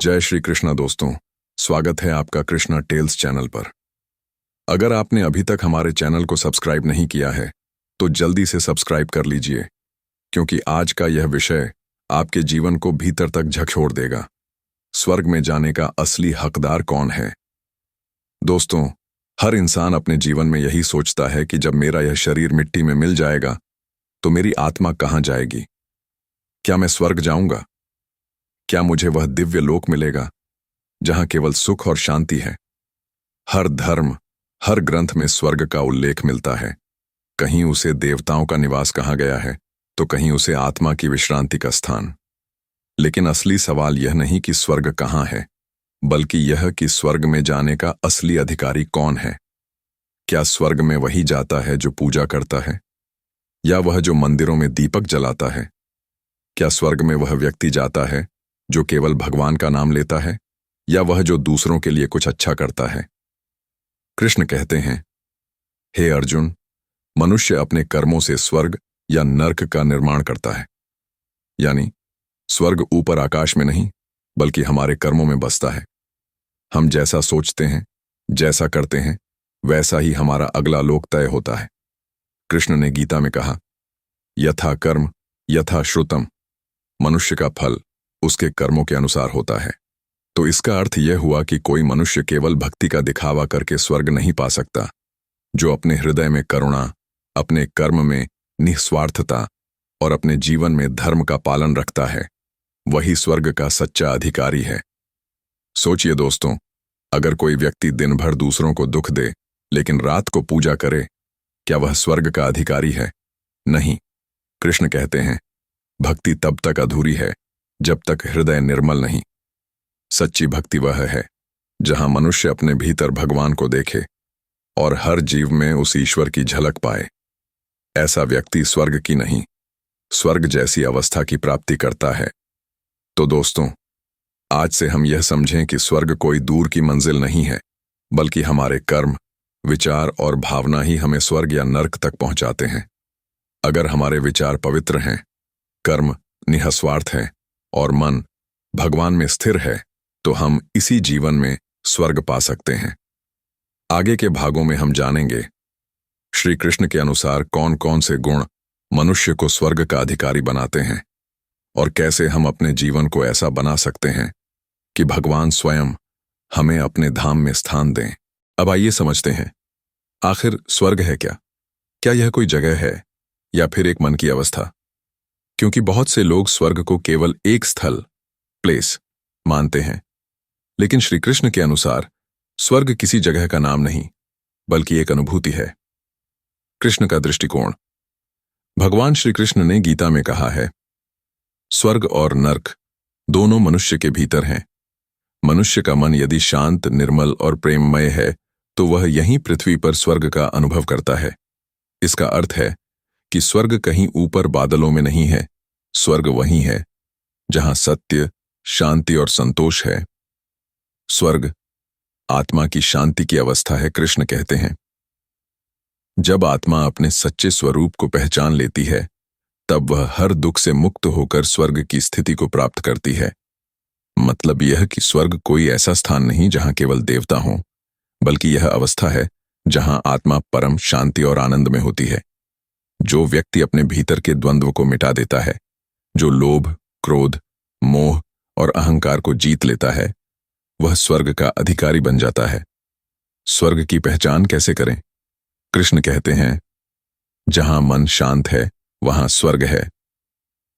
जय श्री कृष्णा दोस्तों, स्वागत है आपका कृष्णा टेल्स चैनल पर। अगर आपने अभी तक हमारे चैनल को सब्सक्राइब नहीं किया है तो जल्दी से सब्सक्राइब कर लीजिए, क्योंकि आज का यह विषय आपके जीवन को भीतर तक झकझोर देगा। स्वर्ग में जाने का असली हकदार कौन है? दोस्तों, हर इंसान अपने जीवन में यही सोचता है कि जब मेरा यह शरीर मिट्टी में मिल जाएगा तो मेरी आत्मा कहाँ जाएगी? क्या मैं स्वर्ग जाऊंगा? क्या मुझे वह दिव्य लोक मिलेगा जहां केवल सुख और शांति है? हर धर्म, हर ग्रंथ में स्वर्ग का उल्लेख मिलता है। कहीं उसे देवताओं का निवास कहा गया है तो कहीं उसे आत्मा की विश्रांति का स्थान। लेकिन असली सवाल यह नहीं कि स्वर्ग कहाँ है, बल्कि यह कि स्वर्ग में जाने का असली अधिकारी कौन है। क्या स्वर्ग में वही जाता है जो पूजा करता है, या वह जो मंदिरों में दीपक जलाता है? क्या स्वर्ग में वह व्यक्ति जाता है जो केवल भगवान का नाम लेता है, या वह जो दूसरों के लिए कुछ अच्छा करता है? कृष्ण कहते हैं, हे अर्जुन, मनुष्य अपने कर्मों से स्वर्ग या नर्क का निर्माण करता है। यानी स्वर्ग ऊपर आकाश में नहीं, बल्कि हमारे कर्मों में बसता है। हम जैसा सोचते हैं, जैसा करते हैं, वैसा ही हमारा अगला लोक तय होता है। कृष्ण ने गीता में कहा, यथा कर्म यथा श्रुतम, मनुष्य का फल उसके कर्मों के अनुसार होता है। तो इसका अर्थ यह हुआ कि कोई मनुष्य केवल भक्ति का दिखावा करके स्वर्ग नहीं पा सकता। जो अपने हृदय में करुणा, अपने कर्म में निस्वार्थता और अपने जीवन में धर्म का पालन रखता है, वही स्वर्ग का सच्चा अधिकारी है। सोचिए दोस्तों, अगर कोई व्यक्ति दिन भर दूसरों को दुख दे लेकिन रात को पूजा करे, क्या वह स्वर्ग का अधिकारी है? नहीं। कृष्ण कहते हैं, भक्ति तब तक अधूरी है जब तक हृदय निर्मल नहीं। सच्ची भक्ति वह है जहां मनुष्य अपने भीतर भगवान को देखे और हर जीव में उस ईश्वर की झलक पाए। ऐसा व्यक्ति स्वर्ग की नहीं, स्वर्ग जैसी अवस्था की प्राप्ति करता है। तो दोस्तों, आज से हम यह समझें कि स्वर्ग कोई दूर की मंजिल नहीं है, बल्कि हमारे कर्म, विचार और भावना ही हमें स्वर्ग या नर्क तक पहुंचाते हैं। अगर हमारे विचार पवित्र हैं, कर्म निस्वार्थ हैं और मन भगवान में स्थिर है, तो हम इसी जीवन में स्वर्ग पा सकते हैं। आगे के भागों में हम जानेंगे श्री कृष्ण के अनुसार कौन कौन से गुण मनुष्य को स्वर्ग का अधिकारी बनाते हैं और कैसे हम अपने जीवन को ऐसा बना सकते हैं कि भगवान स्वयं हमें अपने धाम में स्थान दें। अब आइए समझते हैं, आखिर स्वर्ग है क्या? क्या यह कोई जगह है या फिर एक मन की अवस्था? क्योंकि बहुत से लोग स्वर्ग को केवल एक स्थल, प्लेस मानते हैं, लेकिन श्री कृष्ण के अनुसार स्वर्ग किसी जगह का नाम नहीं, बल्कि एक अनुभूति है। कृष्ण का दृष्टिकोण। भगवान श्री कृष्ण ने गीता में कहा है, स्वर्ग और नर्क दोनों मनुष्य के भीतर हैं। मनुष्य का मन यदि शांत, निर्मल और प्रेममय है तो वह यहीं पृथ्वी पर स्वर्ग का अनुभव करता है। इसका अर्थ है कि स्वर्ग कहीं ऊपर बादलों में नहीं है, स्वर्ग वहीं है जहां सत्य, शांति और संतोष है। स्वर्ग आत्मा की शांति की अवस्था है। कृष्ण कहते हैं, जब आत्मा अपने सच्चे स्वरूप को पहचान लेती है, तब वह हर दुख से मुक्त होकर स्वर्ग की स्थिति को प्राप्त करती है। मतलब यह कि स्वर्ग कोई ऐसा स्थान नहीं जहां केवल देवता हों, बल्कि यह अवस्था है जहां आत्मा परम शांति और आनंद में होती है। जो व्यक्ति अपने भीतर के द्वंद्व को मिटा देता है, जो लोभ, क्रोध, मोह और अहंकार को जीत लेता है, वह स्वर्ग का अधिकारी बन जाता है। स्वर्ग की पहचान कैसे करें? कृष्ण कहते हैं, जहां मन शांत है वहां स्वर्ग है,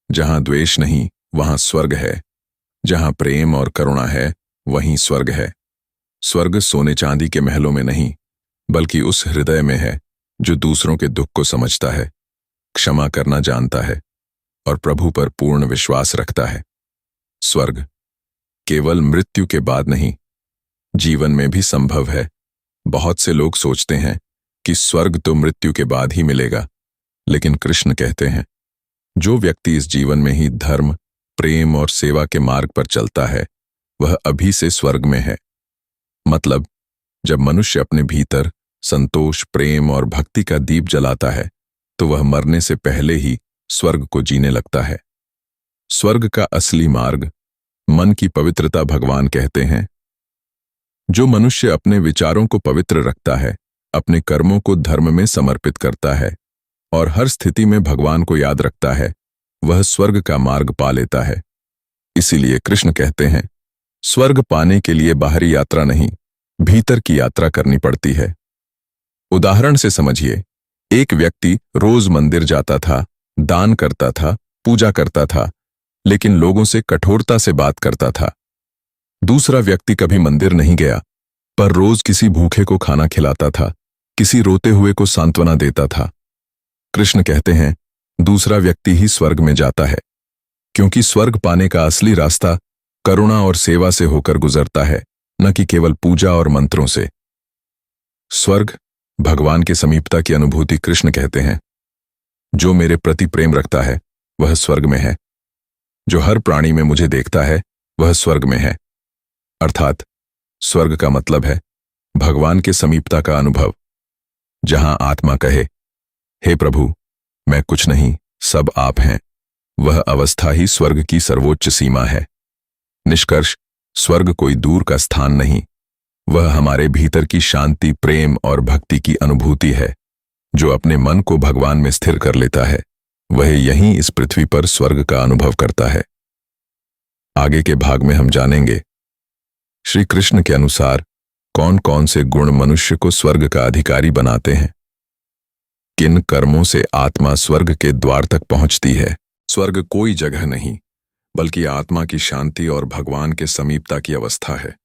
जहां द्वेष नहीं वहां स्वर्ग है, जहां प्रेम और करुणा है वहीं स्वर्ग है। स्वर्ग सोने चांदी के महलों में नहीं, बल्कि उस हृदय में है जो दूसरों के दुख को समझता है, क्षमा करना जानता है और प्रभु पर पूर्ण विश्वास रखता है। स्वर्ग केवल मृत्यु के बाद नहीं, जीवन में भी संभव है। बहुत से लोग सोचते हैं कि स्वर्ग तो मृत्यु के बाद ही मिलेगा, लेकिन कृष्ण कहते हैं, जो व्यक्ति इस जीवन में ही धर्म, प्रेम और सेवा के मार्ग पर चलता है, वह अभी से स्वर्ग में है। मतलब जब मनुष्य अपने भीतर संतोष, प्रेम और भक्ति का दीप जलाता है, तो वह मरने से पहले ही स्वर्ग को जीने लगता है। स्वर्ग का असली मार्ग मन की पवित्रता भगवान कहते हैं, जो मनुष्य अपने विचारों को पवित्र रखता है, अपने कर्मों को धर्म में समर्पित करता है और हर स्थिति में भगवान को याद रखता है, वह स्वर्ग का मार्ग पा लेता है। इसीलिए कृष्ण कहते हैं, स्वर्ग पाने के लिए बाहरी यात्रा नहीं, भीतर की यात्रा करनी पड़ती है। उदाहरण से समझिए, एक व्यक्ति रोज मंदिर जाता था, दान करता था, पूजा करता था, लेकिन लोगों से कठोरता से बात करता था। दूसरा व्यक्ति कभी मंदिर नहीं गया, पर रोज किसी भूखे को खाना खिलाता था, किसी रोते हुए को सांत्वना देता था। कृष्ण कहते हैं, दूसरा व्यक्ति ही स्वर्ग में जाता है, क्योंकि स्वर्ग पाने का असली रास्ता करुणा और सेवा से होकर गुजरता है, न कि केवल पूजा और मंत्रों से। स्वर्ग, भगवान की समीपता की अनुभूति। कृष्ण कहते हैं, जो मेरे प्रति प्रेम रखता है वह स्वर्ग में है, जो हर प्राणी में मुझे देखता है वह स्वर्ग में है। अर्थात स्वर्ग का मतलब है भगवान के समीपता का अनुभव, जहां आत्मा कहे, हे प्रभु, मैं कुछ नहीं, सब आप हैं। वह अवस्था ही स्वर्ग की सर्वोच्च सीमा है। निष्कर्ष, स्वर्ग कोई दूर का स्थान नहीं, वह हमारे भीतर की शांति, प्रेम और भक्ति की अनुभूति है। जो अपने मन को भगवान में स्थिर कर लेता है, वह यहीं इस पृथ्वी पर स्वर्ग का अनुभव करता है। आगे के भाग में हम जानेंगे, श्री कृष्ण के अनुसार कौन कौन से गुण मनुष्य को स्वर्ग का अधिकारी बनाते हैं, किन कर्मों से आत्मा स्वर्ग के द्वार तक पहुंचती है। स्वर्ग कोई जगह नहीं, बल्कि आत्मा की शांति और भगवान के समीपता की अवस्था है।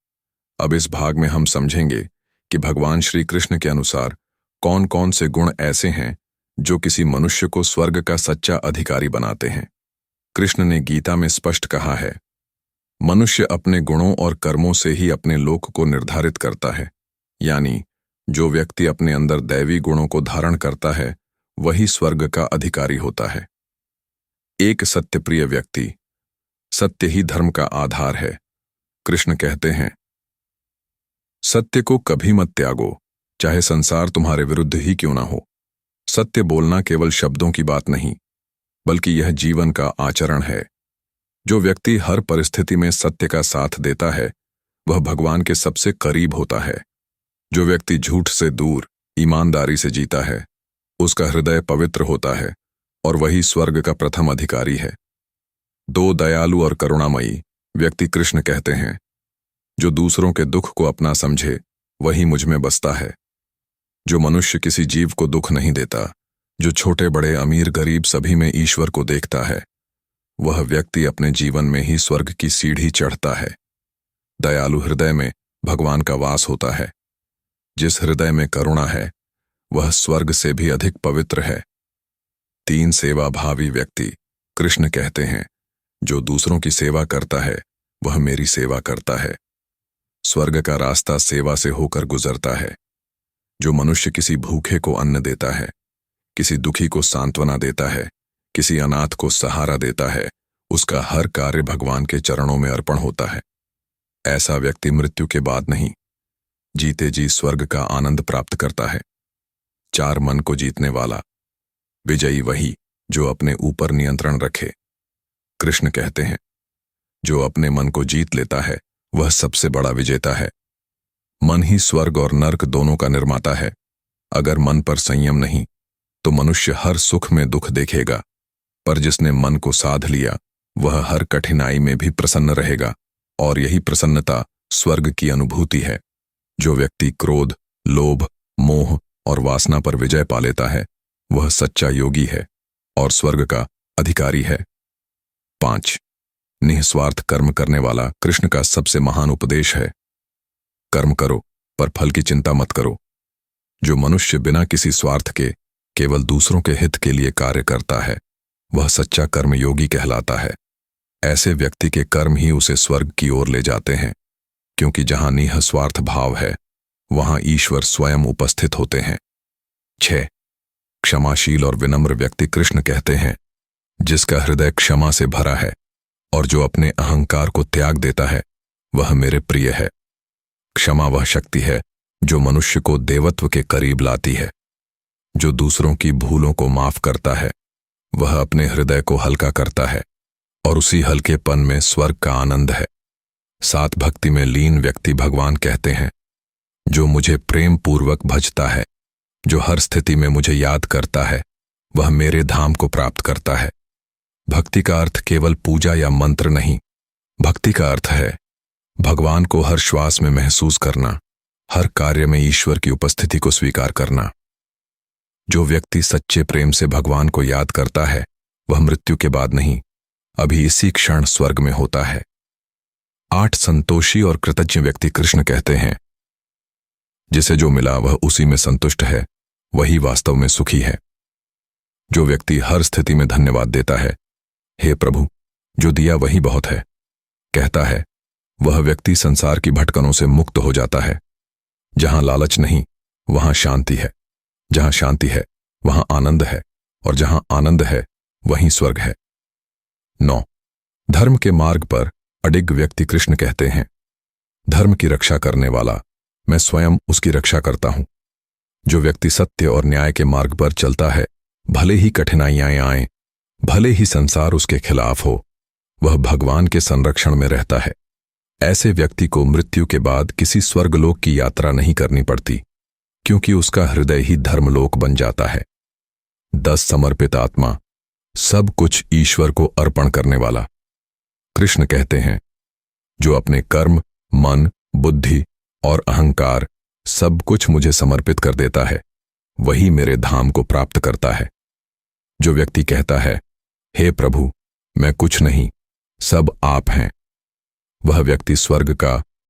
अब इस भाग में हम समझेंगे कि भगवान श्री कृष्ण के अनुसार कौन कौन से गुण ऐसे हैं जो किसी मनुष्य को स्वर्ग का सच्चा अधिकारी बनाते हैं। कृष्ण ने गीता में स्पष्ट कहा है, मनुष्य अपने गुणों और कर्मों से ही अपने लोक को निर्धारित करता है। यानी जो व्यक्ति अपने अंदर दैवी गुणों को धारण करता है, वही स्वर्ग का अधिकारी होता है। एक सत्यप्रिय व्यक्ति, सत्य ही धर्म का आधार है। कृष्ण कहते हैं, सत्य को कभी मत त्यागो, चाहे संसार तुम्हारे विरुद्ध ही क्यों ना हो। सत्य बोलना केवल शब्दों की बात नहीं, बल्कि यह जीवन का आचरण है। जो व्यक्ति हर परिस्थिति में सत्य का साथ देता है, वह भगवान के सबसे करीब होता है। जो व्यक्ति झूठ से दूर ईमानदारी से जीता है, उसका हृदय पवित्र होता है और वही स्वर्ग का प्रथम अधिकारी है। दो दयालु और करुणामयी व्यक्ति, कृष्ण कहते हैं, जो दूसरों के दुख को अपना समझे, वही मुझ में बसता है। जो मनुष्य किसी जीव को दुख नहीं देता, जो छोटे बड़े अमीर गरीब सभी में ईश्वर को देखता है, वह व्यक्ति अपने जीवन में ही स्वर्ग की सीढ़ी चढ़ता है। दयालु हृदय में भगवान का वास होता है। जिस हृदय में करुणा है, वह स्वर्ग से भी अधिक पवित्र है। तीन सेवाभावी व्यक्ति, कृष्ण कहते हैं, जो दूसरों की सेवा करता है, वह मेरी सेवा करता है। स्वर्ग का रास्ता सेवा से होकर गुजरता है। जो मनुष्य किसी भूखे को अन्न देता है, किसी दुखी को सांत्वना देता है, किसी अनाथ को सहारा देता है, उसका हर कार्य भगवान के चरणों में अर्पण होता है। ऐसा व्यक्ति मृत्यु के बाद नहीं, जीते जी स्वर्ग का आनंद प्राप्त करता है। चार मन को जीतने वाला विजयी वही जो अपने ऊपर नियंत्रण रखे। कृष्ण कहते हैं, जो अपने मन को जीत लेता है, वह सबसे बड़ा विजेता है। मन ही स्वर्ग और नर्क दोनों का निर्माता है। अगर मन पर संयम नहीं, तो मनुष्य हर सुख में दुख देखेगा, पर जिसने मन को साध लिया, वह हर कठिनाई में भी प्रसन्न रहेगा, और यही प्रसन्नता स्वर्ग की अनुभूति है। जो व्यक्ति क्रोध, लोभ, मोह और वासना पर विजय पा लेता है, वह सच्चा योगी है और स्वर्ग का अधिकारी है। 5. निस्वार्थ कर्म करने वाला कृष्ण का सबसे महान उपदेश है, कर्म करो पर फल की चिंता मत करो। जो मनुष्य बिना किसी स्वार्थ के केवल दूसरों के हित के लिए कार्य करता है, वह सच्चा कर्मयोगी कहलाता है। ऐसे व्यक्ति के कर्म ही उसे स्वर्ग की ओर ले जाते हैं, क्योंकि जहां निस्वार्थ भाव है, वहां ईश्वर स्वयं उपस्थित होते हैं। 6. क्षमाशील और विनम्र व्यक्ति कृष्ण कहते हैं, जिसका हृदय क्षमा से भरा है और जो अपने अहंकार को त्याग देता है, वह मेरे प्रिय है। क्षमा वह शक्ति है जो मनुष्य को देवत्व के करीब लाती है। जो दूसरों की भूलों को माफ करता है, वह अपने हृदय को हल्का करता है और उसी हल्केपन में स्वर्ग का आनंद है। सात भक्ति में लीन व्यक्ति भगवान कहते हैं, जो मुझे प्रेम पूर्वक भजता है, जो हर स्थिति में मुझे याद करता है, वह मेरे धाम को प्राप्त करता है। भक्ति का अर्थ केवल पूजा या मंत्र नहीं, भक्ति का अर्थ है भगवान को हर श्वास में महसूस करना, हर कार्य में ईश्वर की उपस्थिति को स्वीकार करना। जो व्यक्ति सच्चे प्रेम से भगवान को याद करता है, वह मृत्यु के बाद नहीं, अभी इसी क्षण स्वर्ग में होता है। 8 संतोषी और कृतज्ञ व्यक्ति कृष्ण कहते हैं, जिसे जो मिला वह उसी में संतुष्ट है, वही वास्तव में सुखी है। जो व्यक्ति हर स्थिति में धन्यवाद देता है, हे प्रभु, जो दिया वही बहुत है, कहता है, वह व्यक्ति संसार की भटकनों से मुक्त हो जाता है। जहां लालच नहीं, वहां शांति है। जहां शांति है, वहां आनंद है, और जहां आनंद है, वहीं स्वर्ग है। 9 धर्म के मार्ग पर अडिग व्यक्ति कृष्ण कहते हैं, धर्म की रक्षा करने वाला, मैं स्वयं उसकी रक्षा करता हूं। जो व्यक्ति सत्य और न्याय के मार्ग पर चलता है, भले ही कठिनाइयां आएं, भले ही संसार उसके खिलाफ हो, वह भगवान के संरक्षण में रहता है। ऐसे व्यक्ति को मृत्यु के बाद किसी स्वर्गलोक की यात्रा नहीं करनी पड़ती, क्योंकि उसका हृदय ही धर्मलोक बन जाता है। 10 समर्पित आत्मा, सब कुछ ईश्वर को अर्पण करने वाला। कृष्ण कहते हैं, जो अपने कर्म, मन, बुद्धि और अहंकार सब कुछ मुझे समर्पित कर देता है, वही मेरे धाम को प्राप्त करता है। जो व्यक्ति कहता है, हे प्रभु, मैं कुछ नहीं, सब आप हैं, वह व्यक्ति स्वर्ग का